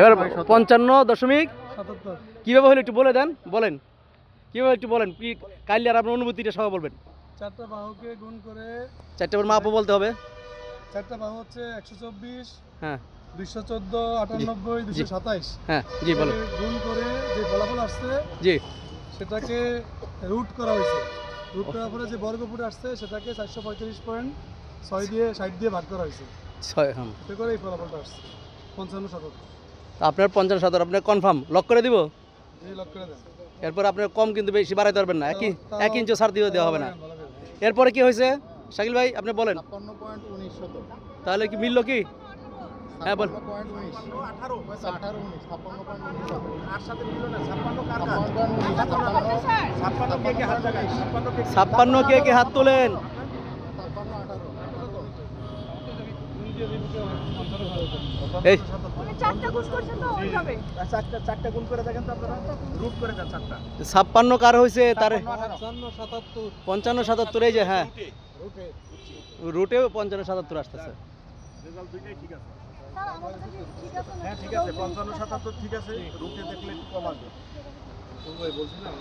এবার 55.77 কিভাবে হলো একটু বলে দেন, বলেন কিভাবে একটু বলেন, কি কাইলে আর আপনার অনুভূতিটা সবাই বলবেন। চারটা বাহুকে গুণ করে, চারটা বার মাপও বলতে হবে। চারটা বাহু হচ্ছে 124, হ্যাঁ 214, 98, 227। হ্যাঁ জি বলেন। গুণ করে যে ফলাফল আসছে জি সেটাকে রুট করা হয়েছে। রুট করার পরে যে বর্গফুট আসছে সেটাকে 435.6 দিয়ে 60 দিয়ে ভাগ করা হয়েছে। এতে করে এই ফলাফলটা আসছে 55-77। আপনার 55-77 আপনার কনফার্ম লক করে দিব। এই লক করে দেন। এরপর আপনার কম কিন্তু বেশি বাড়াইতে পারবেন না, 1 ইঞ্চি ছাড় দিয়ে দেওয়া হবে না। এরপরে কি হয়েছে শাকিল ভাই আপনি বলেন। 56.19 তাহলে কি মিললো কি? হ্যাঁ বল। 56 কে হাত তোলেন। এই 56 কার হয়েছে তার 55-77 এই যে হ্যাঁ রুটে 55-77 আসতেছে। হ্যাঁ ঠিক আছে 55-77 ঠিক আছে। রুটে দেখলে একটু কম আসবে। বলছিলাম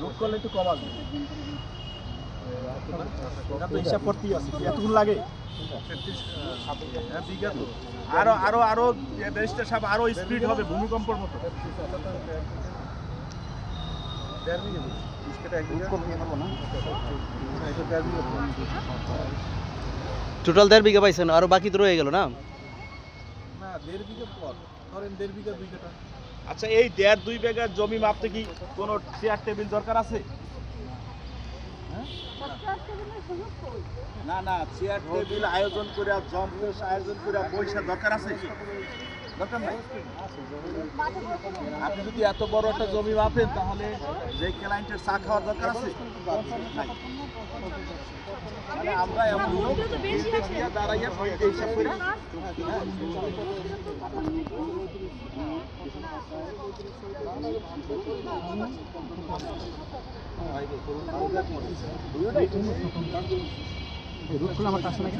রুট করলে একটু কম আসবে। এটা তো হিসাব করতেই আছে। এতক্ষণ লাগে? আরো আরো আরো দেশটা সব আরো স্পিড হবে ভূমিকম্পের মতো। টোটাল 1.5 বিঘা পাইছেন, আরো বাকি তো রয়ে গেল না? না 1.5 বিঘা পর ধরেন 1.5 বিঘা 2 কাঠা। আচ্ছা এই 1.5-2 বিঘার জমি মাপতে কি কোনো চেয়ার টেবিল দরকার আছে? না না চেয়ার টেবিল আয়োজন করে জম্পেশ আয়োজন করে পয়সা দরকার আছে? দরকার নাই। আপনি যদি এত বড় একটা জমি মাপেন তাহলে যে ক্লায়েন্টের চা খাওয়ার দরকার আছে? তাহলে আমরা এমন লোক দাঁড়াইয়া হিসাব করি। রুট করলে আমার কাছে নাকি